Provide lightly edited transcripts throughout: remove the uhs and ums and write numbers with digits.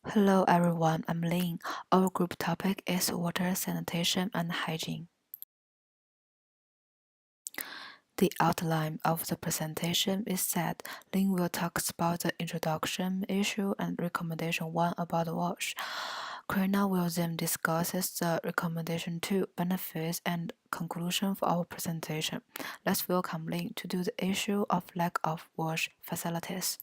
Hello everyone, I'm Lynn. Our group topic is water, sanitation, and hygiene. The outline of the presentation is that Lynn will talk about the introduction, issue, and recommendation 1 about the wash. Carina will then discuss the recommendation 2, benefits, and conclusion for our presentation. Let's welcome Lynn to do the issue of lack of wash facilities.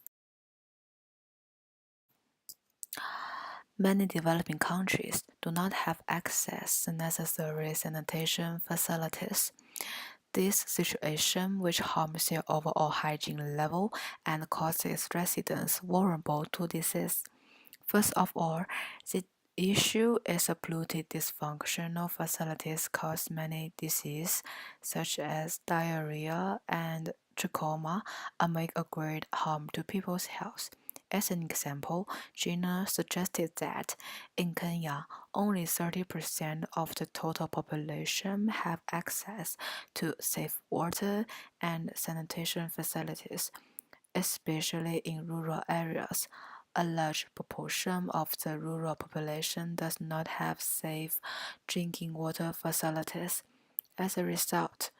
Many developing countries do not have access to necessary sanitation facilities. This situation, which harms their overall hygiene level and causes residents vulnerable to disease. First of all, the issue is that polluted dysfunctional facilities cause many diseases, such as diarrhea and trachoma, and make a great harm to people's health. As an example, Gina suggested that in Kenya, only 30% of the total population have access to safe water and sanitation facilities, especially in rural areas. A large proportion of the rural population does not have safe drinking water facilities. As a result,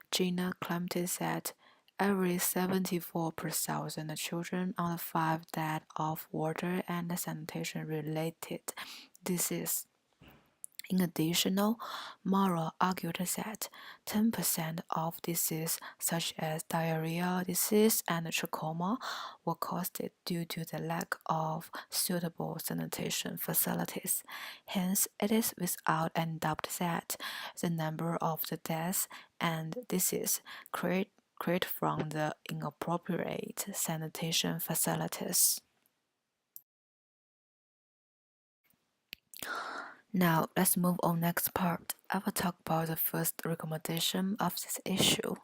Gina claimed that every 74 per thousand children under 5 died of water and sanitation-related disease. In addition, Mara argued that 10% of diseases such as diarrhea disease and trachoma were caused due to the lack of suitable sanitation facilities. Hence, it is without any doubt that the number of the deaths and diseases create from the inappropriate sanitation facilities. Now, let's move on next part. I will talk about the first recommendation of this issue.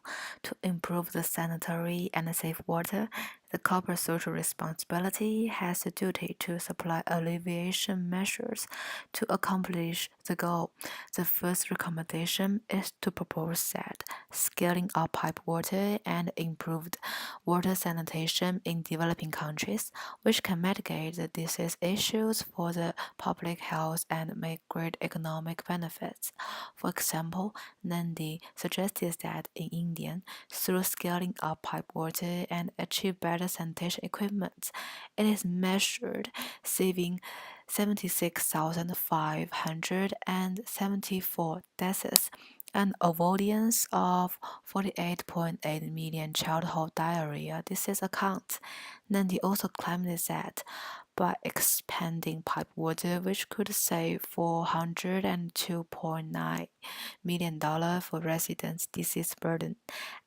To improve the sanitary and safe water, the corporate social responsibility has the duty to supply alleviation measures to accomplish the goal. The first recommendation is to propose that scaling up pipe water and improved water sanitation in developing countries, which can mitigate the disease issues for the public health and make great economic benefits. For example, Nandi suggested that in India, through scaling up pipe water and achieve better sanitation equipment, it is measured saving 76,574 deaths and avoidance of 48.8 million childhood diarrhea disease accounts. Nandi also claimed that by expanding pipe water, which could save $402.9 million for residents' disease burden,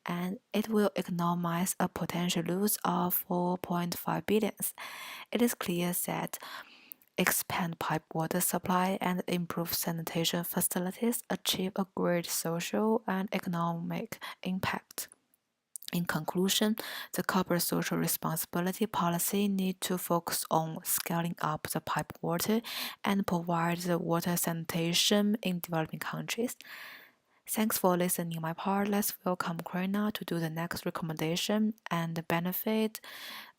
and it will economize a potential loss of 4.5 billion. It is clear that expand pipe water supply and improve sanitation facilities achieve a great social and economic impact. In conclusion, the corporate social responsibility policy needs to focus on scaling up the pipe water and provide the water sanitation in developing countries. Thanks for listening my part. Let's welcome Carina to do the next recommendation and the benefit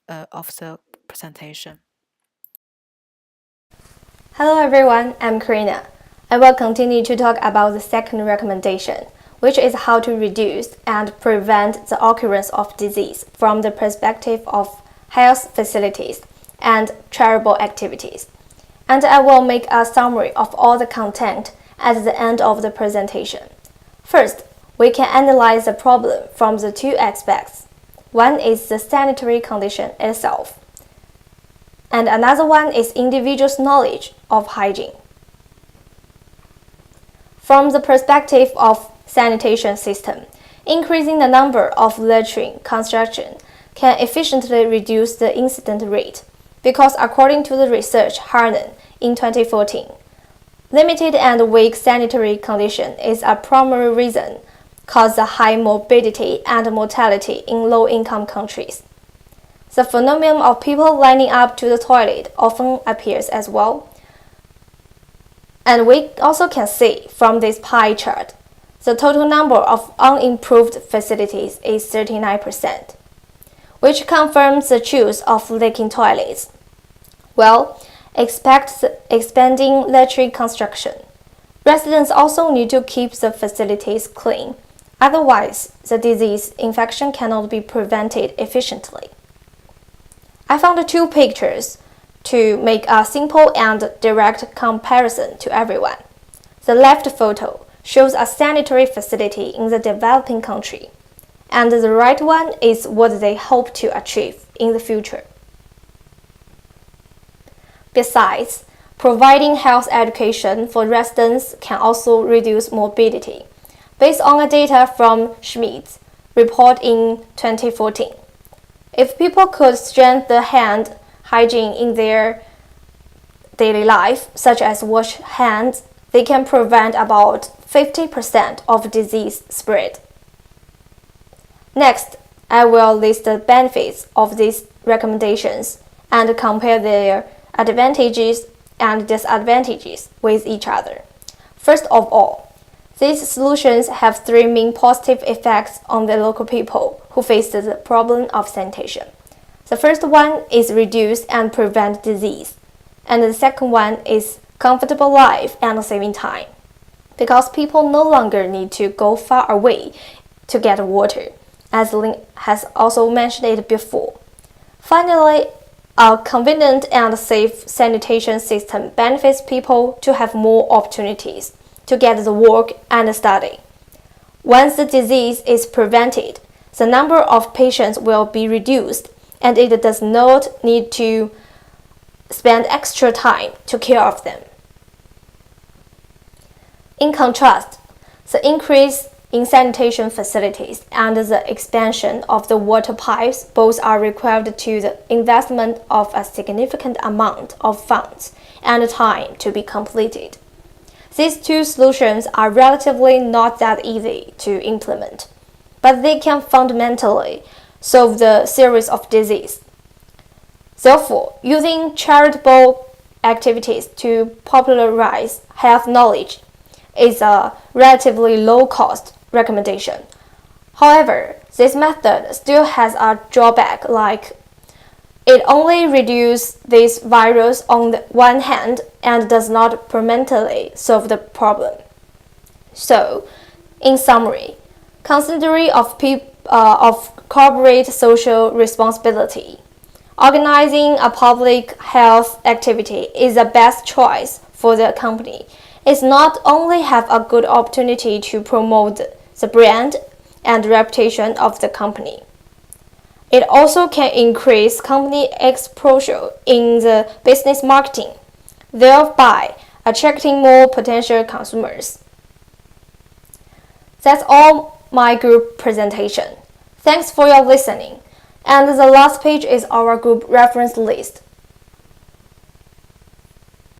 of the presentation. Hello everyone, I'm Carina. I will continue to talk about the second recommendation, which is how to reduce and prevent the occurrence of disease from the perspective of health facilities and charitable activities. And I will make a summary of all the content at the end of the presentation. First, we can analyze the problem from the two aspects. One is the sanitary condition itself, and another one is individuals' knowledge of hygiene. From the perspective of sanitation system, increasing the number of latrine construction can efficiently reduce the incident rate because according to the research Harnan in 2014, limited and weak sanitary condition is a primary reason cause the high morbidity and mortality in low-income countries. The phenomenon of people lining up to the toilet often appears as well. And we also can see from this pie chart, the total number of unimproved facilities is 39%, which confirms the truth of leaking toilets. Well, expanding latrine construction. Residents also need to keep the facilities clean. Otherwise, the disease infection cannot be prevented efficiently. I found 2 pictures to make a simple and direct comparison to everyone. The left photo shows a sanitary facility in the developing country, and the right one is what they hope to achieve in the future. Besides, providing health education for residents can also reduce morbidity, based on a data from Schmidt's report in 2014. If people could strengthen the hand hygiene in their daily life, such as wash hands, they can prevent about 50% of disease spread. Next, I will list the benefits of these recommendations and compare their advantages and disadvantages with each other. First of all, these solutions have 3 main positive effects on the local people who face the problem of sanitation. The first one is reduce and prevent disease, and the second one is comfortable life and saving time, because people no longer need to go far away to get water, as Lynn has also mentioned it before. Finally, a convenient and safe sanitation system benefits people to have more opportunities to get the work and study. Once the disease is prevented, the number of patients will be reduced, and it does not need to spend extra time to care of them. In contrast, the increase in sanitation facilities and the expansion of the water pipes both are required to the investment of a significant amount of funds and time to be completed. These 2 solutions are relatively not that easy to implement, but they can fundamentally solve the series of disease. Therefore, using charitable activities to popularize health knowledge is a relatively low-cost recommendation. However, this method still has a drawback, like it only reduces this virus on the one hand and does not permanently solve the problem. So, in summary, considering of corporate social responsibility, organizing a public health activity is the best choice for the company. It not only have a good opportunity to promote the brand and reputation of the company, it also can increase company exposure in the business marketing, thereby attracting more potential consumers. That's all my group presentation. Thanks for your listening. And the last page is our group reference list.